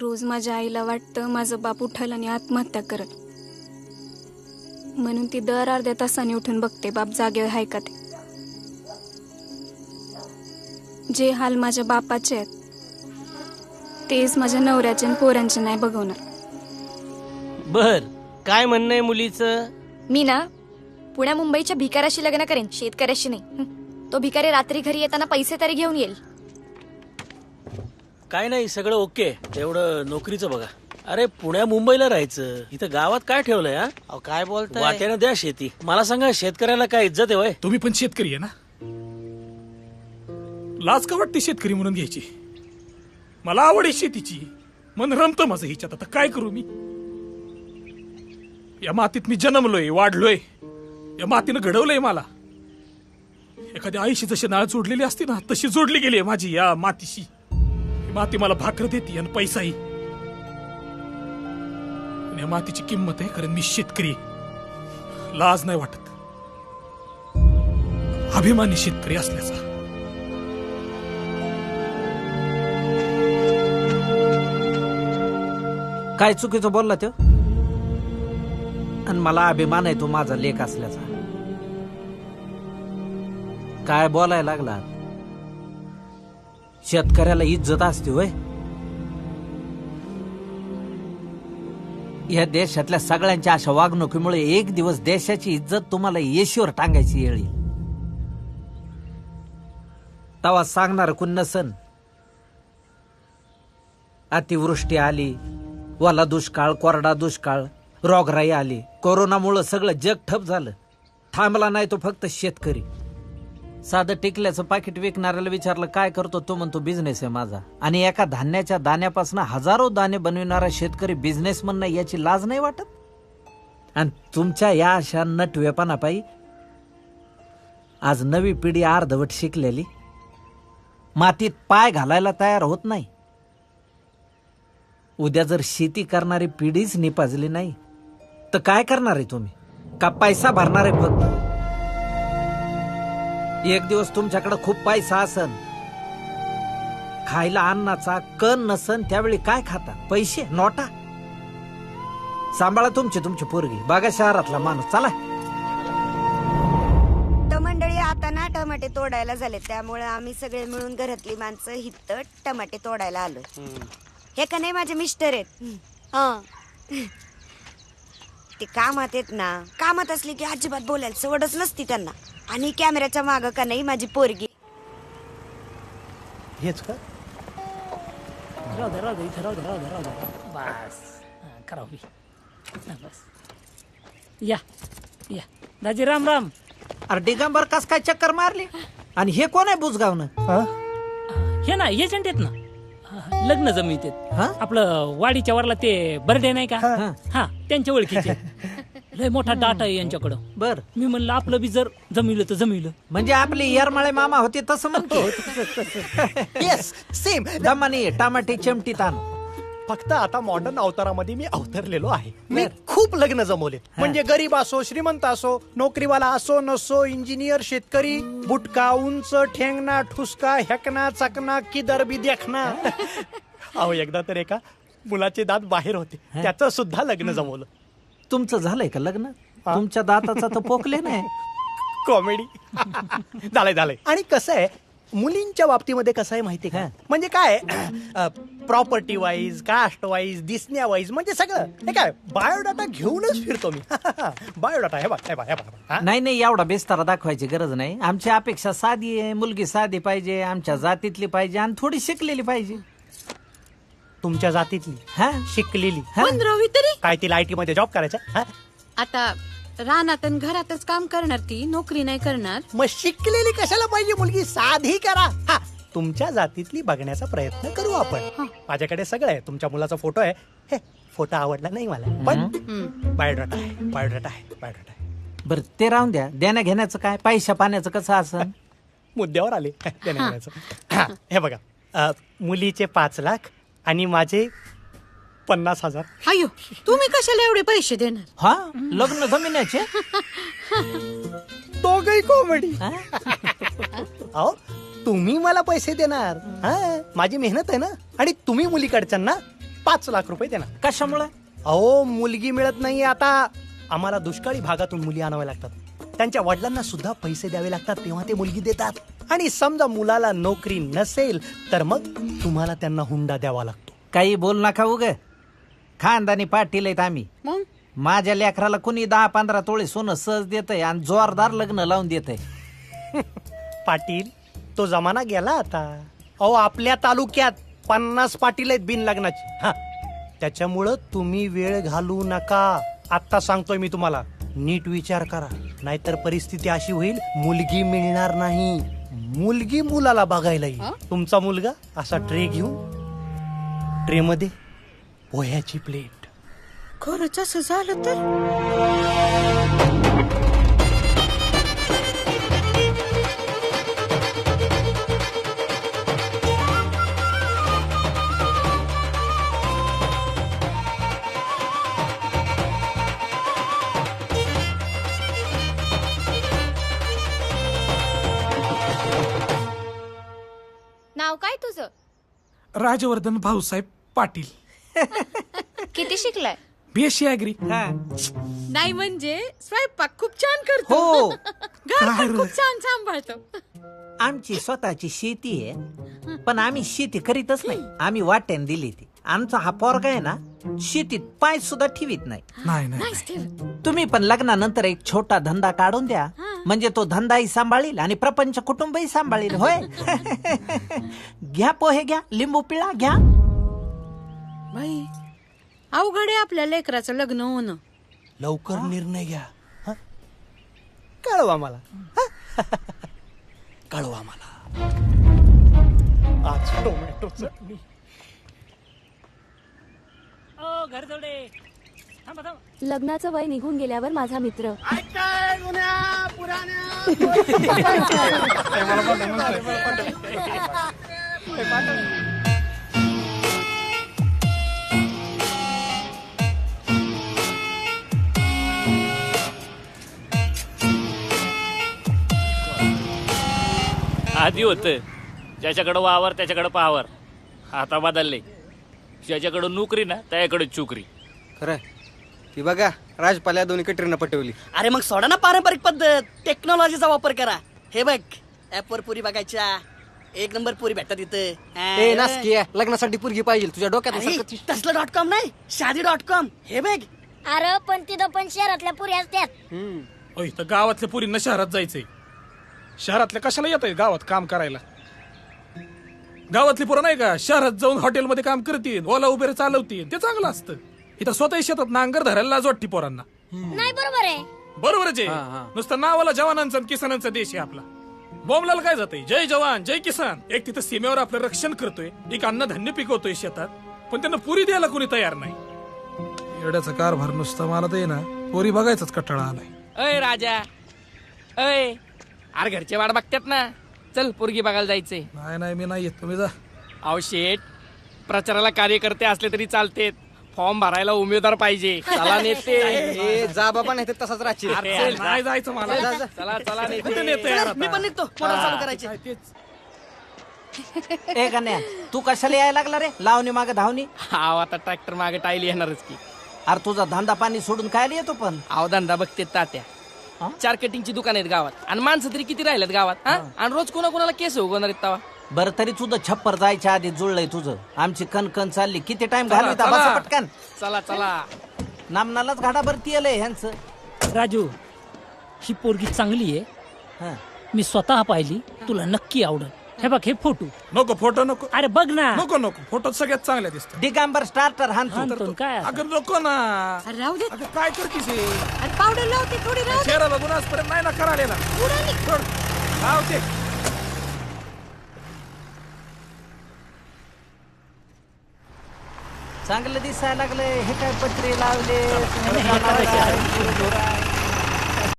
रोज माझ्या आईला वाटतं माझं बाप उठल आणि आत्महत्या करत, म्हणून ती दर अर्ध्या तासाने उठून बघते बाप जागेवर आहे का ते. जे हाल माझ्या बापाचे आहेत तेच माझ्या नवऱ्याचे आणि पोरांचे नाही बघवणार. बर, काय म्हणणं आहे मुलीचं? मी ना पुण्या मुंबईच्या भिकाऱ्याशी लग्न करेन, शेतकऱ्याशी नाही. तो भिकारी रात्री घरी येताना पैसे तरी घेऊन येईल. काय नाही, सगळं ओके. तेवढं नोकरीचं बघा. अरे पुण्या मुंबईला राहायचं, इथं गावात काय ठेवलंय? हा काय बोलताय? वाट्यानं द्या शेती. मला सांगा, शेतकऱ्याला काय इज्जत आहे वय? तुम्ही पण शेतकरी आहे ना? लाज का वाटते शेतकरी म्हणून घ्यायची? मला आवड आहे शेतीची, मन रमतं माझं हिच्यात. आता काय करू मी? या मातीत मी जन्मलोय, वाढलोय, या मातीनं घडवलंय मला. एखाद्या आईशी जशी नाळ जोडलेली असते ना, तशी जोडली गेली आहे माझी या मातीशी. ही माती मला भाकर देते आणि पैसाही. आणि या मातीची किंमत आहे, कारण मी शेतकरी आहे. लाज नाही वाटत, अभिमानी शेतकरी असल्याचा. काय चुकीचं बोलला तो? आणि मला अभिमान आहे तो माझा लेख असल्याचा. काय बोलायला लागला? शेतकऱ्याला इज्जत असते होय? या देशातल्या सगळ्यांच्या अशा वागणुकीमुळे एक दिवस देशाची इज्जत तुम्हाला येशीवर टांगायची येळ येईल. तवा सांगणार कोण नसन. अतिवृष्टी आली, वाला दुष्काळ, कोरडा दुष्काळ, रोगराई आली, कोरोनामुळं सगळं जग ठप झालं. थांबला नाही तो फक्त शेतकरी. साधं टिकल्याचं पाकिट विकणाऱ्याला विचारलं काय करतो, तो म्हणतो बिझनेस आहे माझा. आणि एका धान्याच्या दाण्यापासून हजारो दाणे बनविणारा शेतकरी बिझनेसमन नाही, याची लाज नाही वाटत? आणि तुमच्या या अशा नटवेपणापायी आज नवी पिढी अर्धवट शिकलेली मातीत पाय घालायला तयार होत नाही. उद्या जर शेती करणारी पिढीच निपाजली नाही तर काय करणार आहे तुम्ही? का पैसा भरणार आहे फक्त? एक दिवस तुमच्याकडे खूप पैसा असन, खायला अन्नाचा कण नसन, त्यावेळी काय खाता? पैसे, नोटा. सांभाळा तुमची पोरगी. बघा शहरातला माणूस. चला. तर मंडळी, आता ना टमाटे तोडायला झाले, त्यामुळे आम्ही सगळे मिळून घरातली माणसं हित टमाटे तोडायला आलो. हे का नाही माझे मिस्टर आहेत. ते कामात आहेत ना, कामात असली की अजिबात बोलायला सवडच नसती त्यांना. आणि कॅमेऱ्याच्या मागं का नाही माझी पोरगी. हेच का? राहू दे इथं राहू दे बस. करावी बस. या दाजी, राम राम. अरे दिगंबर, कस काय चक्कर मारली? आणि हे कोण आहे बुजगावनं? हे ना एजंट आहेत ना, लग्न जमीत आहेत. आपलं वाडीच्या वरला ते बर्डे नाही का, हा त्यांच्या ओळखीचे. लय मोठा डाटा आहे यांच्याकडं. बर, मी म्हणलं आपलं बी जर जमिलं तर जमिलं. म्हणजे आपली येरमाळे मामा होते तसं म्हणतो. Yes, same. दमानी टमाटे चमटी ताण. फक्त आता मॉडर्न अवतारामध्ये मी अवतरलेलो आहे. मी खूप लग्न जमवले, म्हणजे गरीब असो, श्रीमंत असो, नोकरीवाला असो नसो, इंजिनियर, शेतकरी, बुटका, उंच, ठेंगणा, ठुसका, हेकना, चकना, किदर बी देखना. अहो, एकदा तर एका मुलाचे दात बाहेर होते, त्याचं सुद्धा लग्न जमवलं. तुमचं झालंय का लग्न? तुमच्या दाताचा तर पोकले नाही. कॉमेडी. झालंय. आणि कसं आहे, मुलींच्या बाबतीमध्ये कसं आहे माहिती का, म्हणजे काय, प्रॉपर्टी वाईज, कास्ट वाईज, दिसण्या वाईज, म्हणजे सगळं हे काय बायोडाटा घेऊनच फिरतो मी. बायोडाटा हे बघ. नाही, एवढा बेस्तारा दाखवायची गरज नाही. आमची अपेक्षा साधी आहे. मुलगी साधी पाहिजे, आमच्या जातीतली पाहिजे आणि थोडी शिकलेली पाहिजे. तुमच्या जातीतली, शिकलेली, 15वी तरी. काय तिला IT मध्ये जॉब करायचा? आता रानात आणि घरातच काम करणार, ती नोकरी नाही करणार. मग शिकलेली कशाला पाहिजे? मुलगी साधी करा. तुमच्या जातीतली बघण्याचा प्रयत्न करू आपण. माझ्याकडे सगळं आहे. तुमच्या मुलाचा फोटो आहे. हे फोटो आवडला नाही मला, पण बायोडाटा आहे. बरं, ते राहून द्या. देण्या घेण्याचं काय, पैशा पाण्याचं कसं असं? मुद्द्यावर आले देण्याचं. हे बघा, मुलीचे 5 लाख आणि माझे 50,000. अयो, तुम्ही कशाला एवढे पैसे देणार? लग्न जमिन्याचे दोघही कॉमेडी. अहो, तुम्ही मला पैसे देणार, माझी मेहनत आहे ना. आणि तुम्ही मुलीकडच्यांना 5 लाख रुपये देणार. कशामुळं? अहो मुलगी मिळत नाही आता. आम्हाला दुष्काळी भागातून मुली आणाव्या लागतात. त्यांच्या वडिलांना सुद्धा पैसे द्यावे लागतात, तेव्हा ते मुलगी देतात. आणि समजा मुलाला नोकरी नसेल तर मग तुम्हाला त्यांना हुंडा द्यावा लागतो. काही बोल नका उग. खानदानी पाटील आहेत आम्ही. मग माझ्या लेकराला कुणी 10-15 तोळे सोनं सहज देतंय आणि जोरदार लग्न लावून देतंय. पाटील तो जमाना गेला आता. अहो आपल्या तालुक्यात 50 पाटील आहेत बिन लग्नाची. हा त्याच्यामुळं तुम्ही वेळ घालू नका. आत्ता सांगतोय मी तुम्हाला, नीट विचार करा, नाहीतर परिस्थिती अशी होईल मुलगी मिळणार नाही. मुलगी मुलाला बघायला येईल. तुमचा मुलगा असा ट्रे घेऊन, ट्रे मध्ये पोह्याची प्लेट. खरंच असं झालं तर नाव काय तुझं? राजवर्धन भाऊसाहेब पाटील. किती शिकलाय? BSc agri. नाही म्हणजे स्वयंपाक खूप छान करतो. हो. घर पण खूप छान सांभाळतो. आमची स्वतःची शेती आहे, पण आम्ही शेती करीतच नाही. आम्ही वाट्याने दिली ती. आमचा हा पोरगा आहे ना, शेतीत पाय सुद्धा ठेवीत नाही. नाही नाही तुम्ही पण लग्नानंतर एक छोटा धंदा काढून द्या, म्हणजे तो धंदाही सांभाळील आणि प्रपंच कुटुंबही सांभाळील. होय. घ्या पोहे, घ्या लिंबू पिळा, घ्या. बाई अवघड आहे आपल्या लेकराचं लग्न होणं. लवकर निर्णय घ्या. हं? कळवा मला. कळवा मला. आज टोमॅटो चटणी. ओ घर जोडे, थांबा थांबा. लग्नाचं वय निघून गेल्यावर माझा मित्र आधी होतं ज्याच्याकडं वावर त्याच्याकडं पावर. आता बदलले, ज्याच्याकडं नोकरी ना त्याच्याकडे चुकरी. खरं ती बघा राजपाल्या दोन्ही कटरीनं पटवली. अरे मग सोडा ना पारंपरिक पद्धत, टेक्नॉलॉजीचा वापर करा. हे बघ ऍपवर पुरी बघायच्या, 1 नंबर पुरी भेटतात इथं. ए नासकी लग्नासाठी पुरगी पाहिजे तुझ्या डोक्यात अरे, तसलं .com नाही, शादी.com. हे बघ. अरे पण तिथं पण शहरातल्या पुरी असतात. तर गावातल्या पुरींना शहरात जायचंय. शहरातल्या कशाला येत आहे गावात काम करायला? गावातली पोरं नाही का शहरात जाऊन हॉटेलमध्ये काम करतील, ओला उबेर चालवतील, ते चांगलं असतं. इथं स्वतः शेतात नांगर धरायला लाज वाटते पोरांना. नाही बरोबर आहे. बरोबरच आहे. नुसतं नावाला जवानांचा आणि किसानांचा देश आहे आपला. बॉम्बलाला काय जातंय, जय जवान जय किसान. एक तिथं सीमेवर आपलं रक्षण करतोय, एक अन्नधान्य पिकवतोय शेतात, पण त्यांना पुरी द्यायला कोणी तयार नाही. एवढ्याचा कारभार नुसतं मला ते ना पोरी बघायचाच कटाळा आलाय. अय राजा, अय अरे घरचे वाट बघतात ना, चल पोरगी बघायला जायचंय. नाही मी नाही येत, तुम्ही जा. अहो शेठ, प्रचाराला कार्यकर्ते असले तरी चालते, फॉर्म भरायला उमेदवार पाहिजे. चला नेते. जा बाबा नाही तसाच राहशील. नाही जायचं मला. चला चला कुठे नेते यार आता? मी पण निघतो, मोटर चालू करायची. ए गण्या, तू कशाला यायला लागला रे लावणी मागे धावणी? हा आता ट्रॅक्टर मागे टायली येणारच की. अरे तुझा धंदा पाणी सोडून काय येतो पण? अहो धंदा बघते तात्या. 4 कटिंगची दुकान आहेत गावात, आणि माणसं तरी किती राहिलेत गावात. आणि रोज कोणाला केस उगवणार आहेत तवा. बरं तरी तुझं छप्पर जायच्या आधी जुळलंय तुझं. आमची कणकण चालली, किती टाइम घालविता बसा पटकन. चला चला. नामनालाच घाडा भरती आलंय ह्यांचं. राजू, ही पोरगी चांगली आहे, मी स्वतः पाहिली, तुला नक्की आवडेल. हे बघ हे फोटो. नको फोटो नको. अरे बघ ना. नको फोटो सगळ्यात चांगल्या दिसतात. दिगंबर स्टार्टर हाणतो काय. अगं नको ना. राहू दे. अगं काय करतीस हे? अरे पावडर लावते थोडी. राहू दे. चेहरा बघून आजपर्यंत नाही ना करायला. लावते. चांगलं दिसायला लागलंय. हे काय पत्रे लावले.